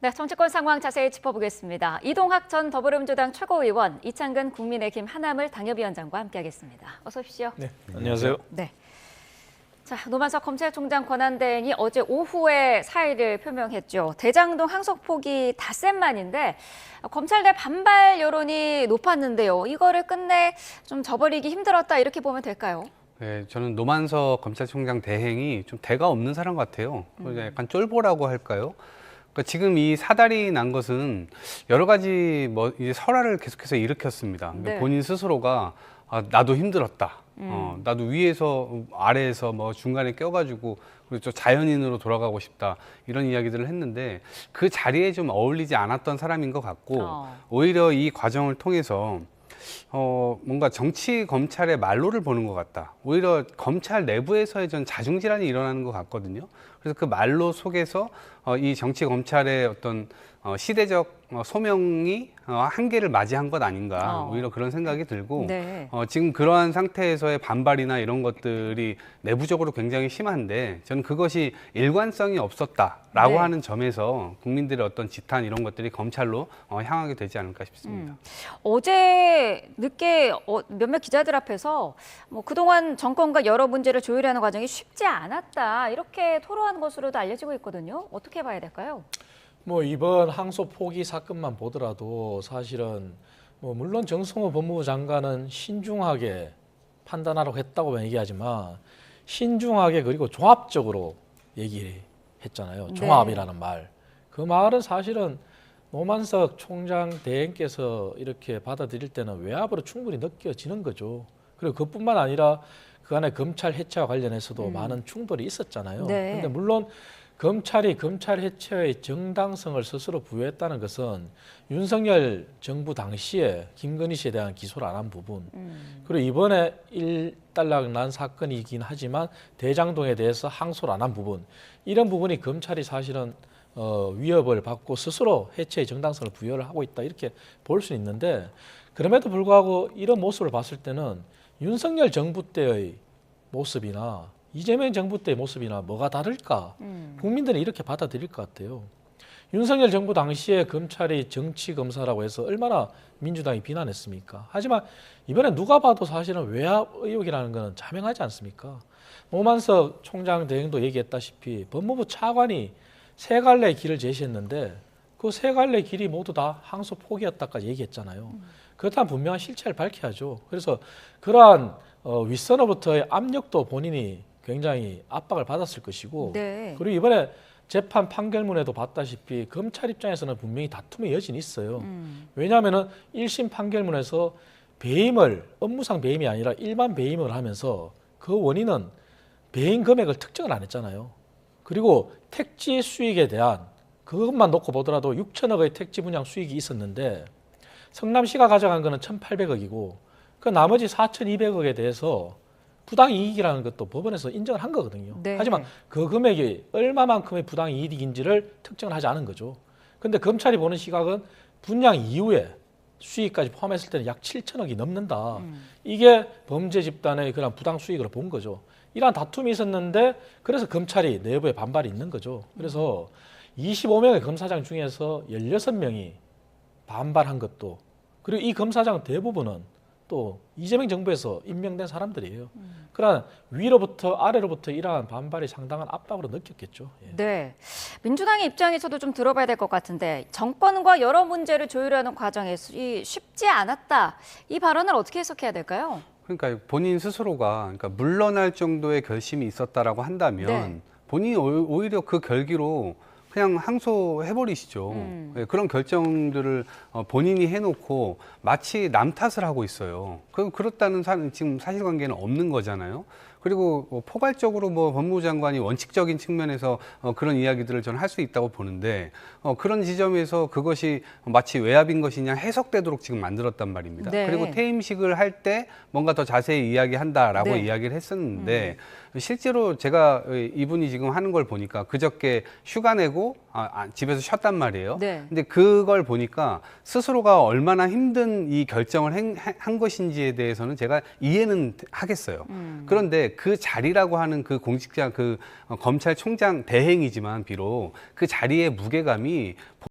네, 정치권 상황 자세히 짚어보겠습니다. 이동학 전 더불어민주당 최고위원, 이창근 국민의힘 하나물 당협위원장과 함께하겠습니다. 어서 오십시오. 네, 안녕하세요. 네. 자, 노만석 검찰총장 권한대행이 어제 오후에 사의를 표명했죠. 대장동 항소 포기 닷새만인데 검찰 내 반발 여론이 높았는데요. 이거를 끝내 좀 저버리기 힘들었다 이렇게 보면 될까요? 네, 저는 노만석 검찰총장 대행이 좀 대가 없는 사람 같아요. 약간 쫄보라고 할까요? 그러니까 지금 이 사달이 난 것은 여러 가지 이제 설화를 계속해서 일으켰습니다. 그러니까 네. 본인 스스로가 나도 힘들었다. 나도 위에서 아래에서 중간에 껴가지고 그리고 저 자연인으로 돌아가고 싶다 이런 이야기들을 했는데 그 자리에 좀 어울리지 않았던 사람인 것 같고 오히려 이 과정을 통해서 뭔가 정치 검찰의 말로를 보는 것 같다. 오히려 검찰 내부에서의 전 자중질환이 일어나는 것 같거든요. 그래서 그 말로 속에서 이 정치 검찰의 어떤 시대적 소명이 한계를 맞이한 것 아닌가 오히려 그런 생각이 들고 네. 지금 그러한 상태에서의 반발이나 이런 것들이 내부적으로 굉장히 심한데 저는 그것이 일관성이 없었다라고 네. 하는 점에서 국민들의 어떤 지탄 이런 것들이 검찰로 향하게 되지 않을까 싶습니다. 어제 늦게 몇몇 기자들 앞에서 그동안 정권과 여러 문제를 조율하는 과정이 쉽지 않았다 이렇게 토로한 것으로도 알려지고 있거든요. 어떻게 봐야 될까요? 이번 항소 포기 사건만 보더라도 사실은 물론 정성호 법무부 장관은 신중하게 판단하라고 했다고 얘기하지만 신중하게 그리고 종합적으로 얘기했잖아요. 종합이라는 말. 그 말은 사실은 노만석 총장 대행께서 이렇게 받아들일 때는 외압으로 충분히 느껴지는 거죠. 그리고 그뿐만 아니라 그 안에 검찰 해체와 관련해서도 많은 충돌이 있었잖아요. 그런데 물론 검찰이 검찰 해체의 정당성을 스스로 부여했다는 것은 윤석열 정부 당시에 김건희 씨에 대한 기소를 안 한 부분 그리고 이번에 일단락 난 사건이긴 하지만 대장동에 대해서 항소를 안 한 부분 이런 부분이 검찰이 사실은 위협을 받고 스스로 해체의 정당성을 부여를 하고 있다 이렇게 볼 수 있는데 그럼에도 불구하고 이런 모습을 봤을 때는 윤석열 정부 때의 모습이나 이재명 정부 때의 모습이나 뭐가 다를까? 국민들은 이렇게 받아들일 것 같아요. 윤석열 정부 당시에 검찰이 정치 검사라고 해서 얼마나 민주당이 비난했습니까? 하지만 이번에 누가 봐도 사실은 외압 의혹이라는 것은 자명하지 않습니까? 노만석 총장 대행도 얘기했다시피 법무부 차관이 세 갈래의 길을 제시했는데 그 세 갈래의 길이 모두 다 항소 포기였다까지 얘기했잖아요. 그렇다면 분명한 실체를 밝혀야죠. 그래서 그러한 윗선으로부터의 압력도 본인이 굉장히 압박을 받았을 것이고 그리고 이번에 재판 판결문에도 봤다시피 검찰 입장에서는 분명히 다툼의 여진이 있어요. 왜냐하면 1심 판결문에서 배임을 업무상 배임이 아니라 일반 배임을 하면서 그 원인은 배임 금액을 특정을 안 했잖아요. 그리고 택지 수익에 대한 그것만 놓고 보더라도 6천억의 택지 분양 수익이 있었는데 성남시가 가져간 거는 1,800억이고 그 나머지 4,200억에 대해서 부당이익이라는 것도 법원에서 인정을 한 거거든요. 하지만 그 금액이 얼마만큼의 부당이익인지를 특정을 하지 않은 거죠. 그런데 검찰이 보는 시각은 분양 이후에 수익까지 포함했을 때는 약 7천억이 넘는다. 이게 범죄 집단의 그런 부당 수익으로 본 거죠. 이러한 다툼이 있었는데 그래서 검찰이 내부에 반발이 있는 거죠. 그래서 25명의 검사장 중에서 16명이 반발한 것도 그리고 이 검사장 대부분은 또 이재명 정부에서 임명된 사람들이에요. 그러나 위로부터 아래로부터 이러한 반발이 상당한 압박으로 느꼈겠죠. 예. 네, 민주당의 입장에서도 좀 들어봐야 될 것 같은데 정권과 여러 문제를 조율하는 과정에서 쉽지 않았다. 이 발언을 어떻게 해석해야 될까요? 그러니까 본인 스스로가 물러날 정도의 결심이 있었다라고 한다면 본인이 오히려 그 결기로 그냥 항소해버리시죠. 그런 결정들을 본인이 해놓고 마치 남 탓을 하고 있어요. 그렇다는 지금 사실관계는 없는 거잖아요. 그리고 포괄적으로 법무부 장관이 원칙적인 측면에서 그런 이야기들을 저는 할 수 있다고 보는데 그런 지점에서 그것이 마치 외압인 것이냐 해석되도록 지금 만들었단 말입니다. 그리고 퇴임식을 할 때 뭔가 더 자세히 이야기한다라고 이야기를 했었는데 실제로 제가 이분이 지금 하는 걸 보니까 그저께 휴가 내고 집에서 쉬었단 말이에요. 근데 그걸 보니까 스스로가 얼마나 힘든 이 결정을 한 것인지에 대해서는 제가 이해는 하겠어요. 그런데 그 자리라고 하는 그 공직자 그 검찰총장 대행이지만 비록 그 자리의 무게감이